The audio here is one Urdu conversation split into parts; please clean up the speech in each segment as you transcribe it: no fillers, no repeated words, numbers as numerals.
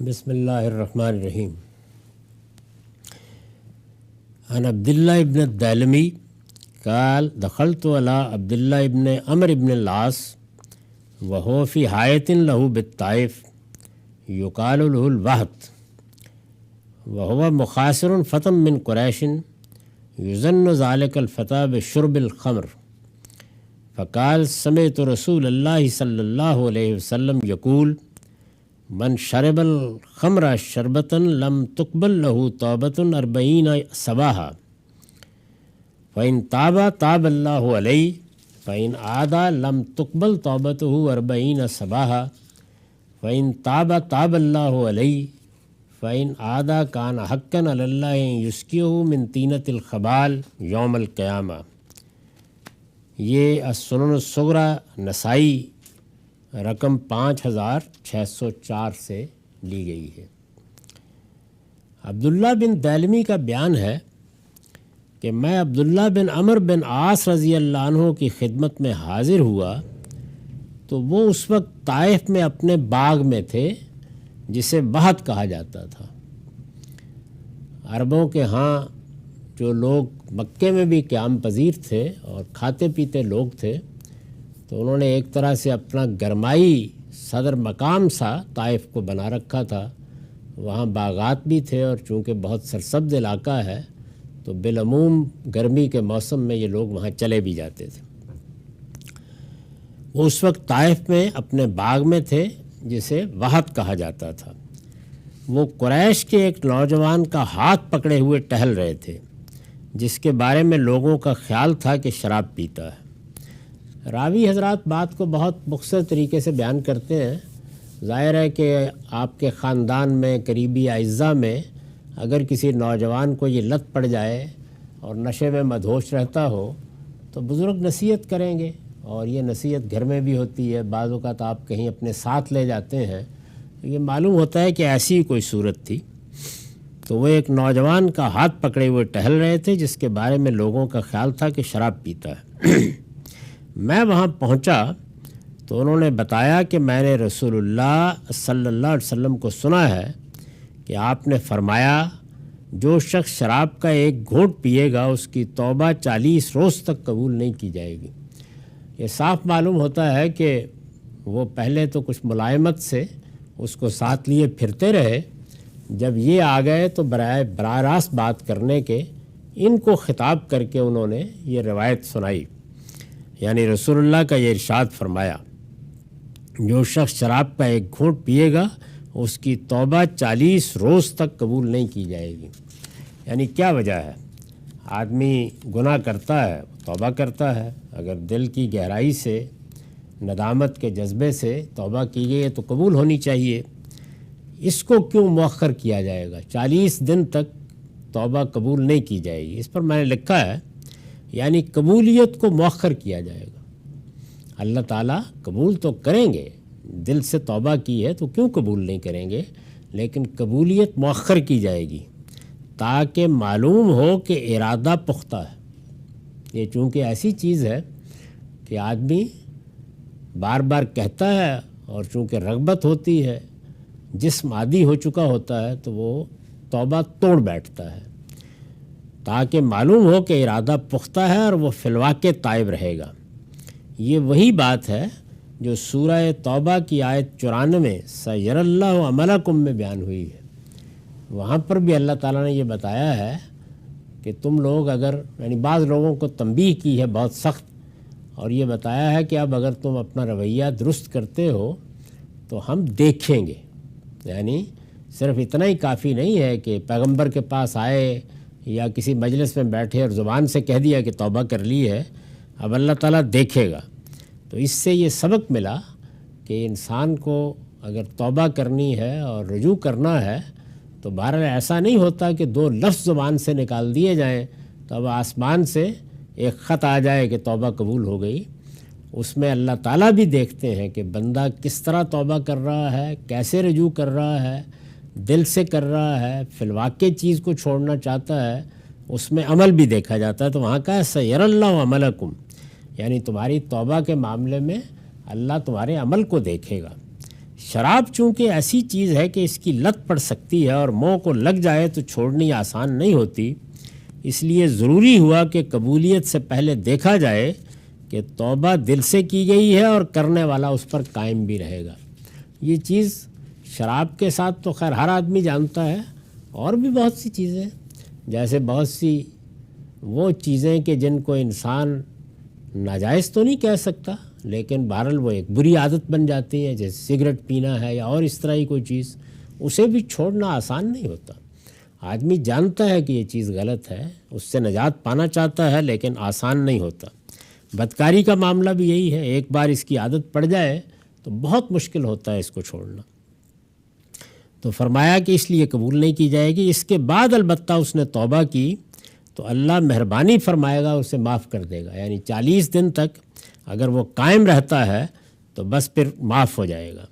بسم اللہ الرحمن الرحیم۔ عن عبد الله ابن الدالمی قال دخلت على عبد الله ابن عمرو ابن العاص وهو في حائط له بالطائف يقال له الوهد وهو مخاصر فتى من قريش يظن ذلك الفتى بشرب الخمر فقال سمعت رسول الله صلى الله عليه وسلم يقول من شرب الخمر شربة لم تقبل له توبة 40 صباحا فإن تاب تاب الله عليه فإن عاد لم تقبل توبته 40 صباحا فإن تاب تاب الله عليه فإن عاد كان حقا على الله أن يسقيه من طينة الخبال يوم القيامة۔ یہ السنن الصغری نسائی رقم 5604 سے لی گئی ہے۔ عبداللہ بن دالمی کا بیان ہے کہ میں عبداللہ بن عمرو بن عاص رضی اللہ عنہ کی خدمت میں حاضر ہوا تو وہ اس وقت طائف میں اپنے باغ میں تھے جسے وہد کہا جاتا تھا۔ عربوں کے ہاں جو لوگ مکے میں بھی قیام پذیر تھے اور کھاتے پیتے لوگ تھے تو انہوں نے ایک طرح سے اپنا گرمائی صدر مقام سا طائف کو بنا رکھا تھا۔ وہاں باغات بھی تھے اور چونکہ بہت سرسبز علاقہ ہے تو بالعموم گرمی کے موسم میں یہ لوگ وہاں چلے بھی جاتے تھے۔ وہ اس وقت طائف میں اپنے باغ میں تھے جسے وہد کہا جاتا تھا۔ وہ قریش کے ایک نوجوان کا ہاتھ پکڑے ہوئے ٹہل رہے تھے جس کے بارے میں لوگوں کا خیال تھا کہ شراب پیتا ہے۔ راوی حضرات بات کو بہت مختصر طریقے سے بیان کرتے ہیں۔ ظاہر ہے کہ آپ کے خاندان میں قریبی اعزاء میں اگر کسی نوجوان کو یہ لت پڑ جائے اور نشے میں مدہوش رہتا ہو تو بزرگ نصیحت کریں گے، اور یہ نصیحت گھر میں بھی ہوتی ہے، بعض اوقات آپ کہیں اپنے ساتھ لے جاتے ہیں، یہ معلوم ہوتا ہے کہ ایسی کوئی صورت تھی۔ تو وہ ایک نوجوان کا ہاتھ پکڑے ہوئے ٹہل رہے تھے جس کے بارے میں لوگوں کا خیال تھا کہ شراب پیتا ہے۔ میں وہاں پہنچا تو انہوں نے بتایا کہ میں نے رسول اللہ صلی اللہ علیہ وسلم کو سنا ہے کہ آپ نے فرمایا جو شخص شراب کا ایک گھونٹ پیے گا اس کی توبہ 40 روز تک قبول نہیں کی جائے گی۔ یہ صاف معلوم ہوتا ہے کہ وہ پہلے تو کچھ ملائمت سے اس کو ساتھ لیے پھرتے رہے، جب یہ آ گئے تو براہ راست بات کرنے کے ان کو خطاب کر کے انہوں نے یہ روایت سنائی، یعنی رسول اللہ کا یہ ارشاد فرمایا جو شخص شراب کا ایک گھونٹ پیے گا اس کی توبہ 40 روز تک قبول نہیں کی جائے گی۔ یعنی کیا وجہ ہے؟ آدمی گناہ کرتا ہے، توبہ کرتا ہے، اگر دل کی گہرائی سے ندامت کے جذبے سے توبہ کی گئی ہے تو قبول ہونی چاہیے۔ اس کو کیوں مؤخر کیا جائے گا؟ 40 دن تک توبہ قبول نہیں کی جائے گی۔ اس پر میں نے لکھا ہے یعنی قبولیت کو مؤخر کیا جائے گا۔ اللہ تعالیٰ قبول تو کریں گے، دل سے توبہ کی ہے تو کیوں قبول نہیں کریں گے، لیکن قبولیت مؤخر کی جائے گی تاکہ معلوم ہو کہ ارادہ پختہ ہے۔ یہ چونکہ ایسی چیز ہے کہ آدمی بار بار کہتا ہے اور چونکہ رغبت ہوتی ہے، جسم عادی ہو چکا ہوتا ہے تو وہ توبہ توڑ بیٹھتا ہے تاکہ معلوم ہو کہ ارادہ پختہ ہے اور وہ فی الواقع تائب رہے گا۔ یہ وہی بات ہے جو سورہ توبہ کی آیت 94 سیر اللہ عملکم میں بیان ہوئی ہے۔ وہاں پر بھی اللہ تعالیٰ نے یہ بتایا ہے کہ تم لوگ اگر یعنی بعض لوگوں کو تنبیہ کی ہے بہت سخت، اور یہ بتایا ہے کہ اب اگر تم اپنا رویہ درست کرتے ہو تو ہم دیکھیں گے۔ یعنی صرف اتنا ہی کافی نہیں ہے کہ پیغمبر کے پاس آئے یا کسی مجلس میں بیٹھے اور زبان سے کہہ دیا کہ توبہ کر لی ہے، اب اللہ تعالیٰ دیکھے گا۔ تو اس سے یہ سبق ملا کہ انسان کو اگر توبہ کرنی ہے اور رجوع کرنا ہے تو بہرحال ایسا نہیں ہوتا کہ 2 لفظ زبان سے نکال دیے جائیں تو اب آسمان سے ایک خط آ جائے کہ توبہ قبول ہو گئی۔ اس میں اللہ تعالیٰ بھی دیکھتے ہیں کہ بندہ کس طرح توبہ کر رہا ہے، کیسے رجوع کر رہا ہے، دل سے کر رہا ہے، فی الواقع چیز کو چھوڑنا چاہتا ہے، اس میں عمل بھی دیکھا جاتا ہے۔ تو وہاں کا ہے سیر اللہ عملکم، یعنی تمہاری توبہ کے معاملے میں اللہ تمہارے عمل کو دیکھے گا۔ شراب چونکہ ایسی چیز ہے کہ اس کی لت پڑ سکتی ہے اور منہ کو لگ جائے تو چھوڑنی آسان نہیں ہوتی، اس لیے ضروری ہوا کہ قبولیت سے پہلے دیکھا جائے کہ توبہ دل سے کی گئی ہے اور کرنے والا اس پر قائم بھی رہے گا۔ یہ چیز شراب کے ساتھ تو خیر ہر آدمی جانتا ہے، اور بھی بہت سی چیزیں، جیسے بہت سی وہ چیزیں کہ جن کو انسان ناجائز تو نہیں کہہ سکتا، لیکن بہرحال وہ ایک بری عادت بن جاتی ہے، جیسے سگریٹ پینا ہے یا اور اس طرح کی کوئی چیز، اسے بھی چھوڑنا آسان نہیں ہوتا۔ آدمی جانتا ہے کہ یہ چیز غلط ہے، اس سے نجات پانا چاہتا ہے، لیکن آسان نہیں ہوتا۔ بدکاری کا معاملہ بھی یہی ہے، ایک بار اس کی عادت پڑ جائے تو بہت مشکل ہوتا ہے اس کو چھوڑنا۔ تو فرمایا کہ اس لیے قبول نہیں کی جائے گی۔ اس کے بعد البتہ اس نے توبہ کی تو اللہ مہربانی فرمائے گا، اسے معاف کر دے گا، یعنی 40 دن تک اگر وہ قائم رہتا ہے تو بس پھر معاف ہو جائے گا۔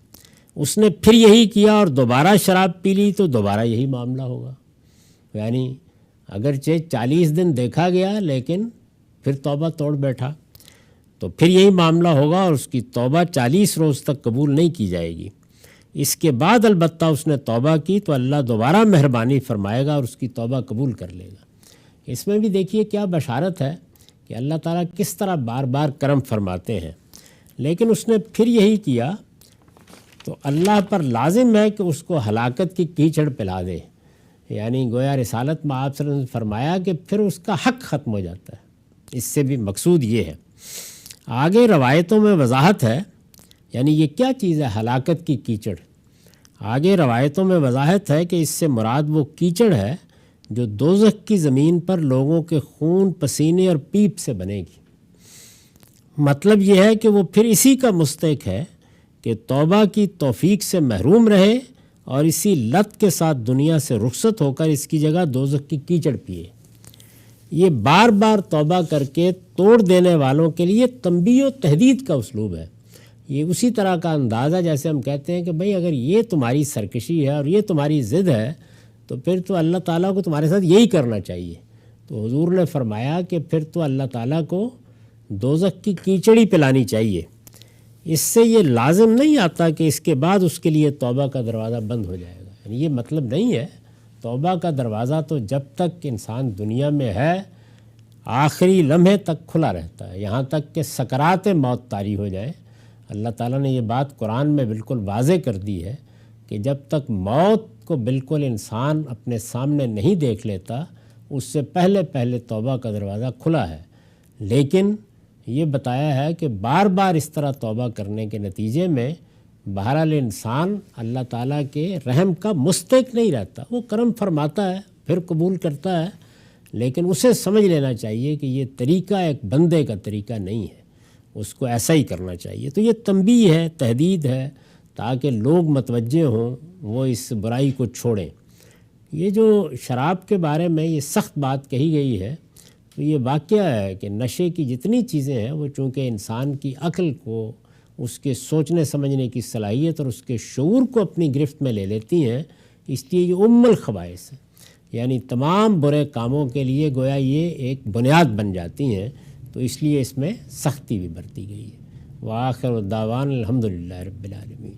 اس نے پھر یہی کیا اور دوبارہ شراب پی لی تو دوبارہ یہی معاملہ ہوگا، یعنی اگرچہ 40 دن دیکھا گیا لیکن پھر توبہ توڑ بیٹھا تو پھر یہی معاملہ ہوگا اور اس کی توبہ 40 روز تک قبول نہیں کی جائے گی۔ اس کے بعد البتہ اس نے توبہ کی تو اللہ دوبارہ مہربانی فرمائے گا اور اس کی توبہ قبول کر لے گا۔ اس میں بھی دیکھیے کیا بشارت ہے کہ اللہ تعالیٰ کس طرح بار بار کرم فرماتے ہیں۔ لیکن اس نے پھر یہی کیا تو اللہ پر لازم ہے کہ اس کو ہلاکت کی کیچڑ پلا دے، یعنی گویا رسالت میں آپ صلی اللہ علیہ وسلم نے فرمایا کہ پھر اس کا حق ختم ہو جاتا ہے۔ اس سے بھی مقصود یہ ہے، آگے روایتوں میں وضاحت ہے، یعنی یہ کیا چیز ہے ہلاکت کی کیچڑ؟ آگے روایتوں میں وضاحت ہے کہ اس سے مراد وہ کیچڑ ہے جو دوزخ کی زمین پر لوگوں کے خون، پسینے اور پیپ سے بنے گی۔ مطلب یہ ہے کہ وہ پھر اسی کا مستحق ہے کہ توبہ کی توفیق سے محروم رہے اور اسی لت کے ساتھ دنیا سے رخصت ہو کر اس کی جگہ دوزخ کی کیچڑ پیے۔ یہ بار بار توبہ کر کے توڑ دینے والوں کے لیے تنبیہ و تہدید کا اسلوب ہے۔ یہ اسی طرح کا اندازہ جیسے ہم کہتے ہیں کہ بھئی اگر یہ تمہاری سرکشی ہے اور یہ تمہاری ضد ہے تو پھر تو اللہ تعالیٰ کو تمہارے ساتھ یہی کرنا چاہیے۔ تو حضور نے فرمایا کہ پھر تو اللہ تعالیٰ کو دوزخ کی کیچڑی پلانی چاہیے۔ اس سے یہ لازم نہیں آتا کہ اس کے بعد اس کے لیے توبہ کا دروازہ بند ہو جائے گا، یعنی یہ مطلب نہیں ہے۔ توبہ کا دروازہ تو جب تک انسان دنیا میں ہے آخری لمحے تک کھلا رہتا ہے، یہاں تک کہ سکرات موت طاری ہو جائے۔ اللہ تعالیٰ نے یہ بات قرآن میں بالکل واضح کر دی ہے کہ جب تک موت کو بالکل انسان اپنے سامنے نہیں دیکھ لیتا اس سے پہلے پہلے توبہ کا دروازہ کھلا ہے۔ لیکن یہ بتایا ہے کہ بار بار اس طرح توبہ کرنے کے نتیجے میں بہرحال انسان اللہ تعالیٰ کے رحم کا مستحق نہیں رہتا۔ وہ کرم فرماتا ہے، پھر قبول کرتا ہے، لیکن اسے سمجھ لینا چاہیے کہ یہ طریقہ ایک بندے کا طریقہ نہیں ہے، اس کو ایسا ہی کرنا چاہیے۔ تو یہ تنبیہ ہے، تہدید ہے، تاکہ لوگ متوجہ ہوں، وہ اس برائی کو چھوڑیں۔ یہ جو شراب کے بارے میں یہ سخت بات کہی گئی ہے، تو یہ واقعہ ہے کہ نشے کی جتنی چیزیں ہیں وہ چونکہ انسان کی عقل کو، اس کے سوچنے سمجھنے کی صلاحیت اور اس کے شعور کو اپنی گرفت میں لے لیتی ہیں، اس لیے یہ الخبائث ہے، یعنی تمام برے کاموں کے لیے گویا یہ ایک بنیاد بن جاتی ہیں، تو اس لیے اس میں سختی بھی برتی گئی ہے۔ وآخر الدعوان الحمدللہ رب العالمین۔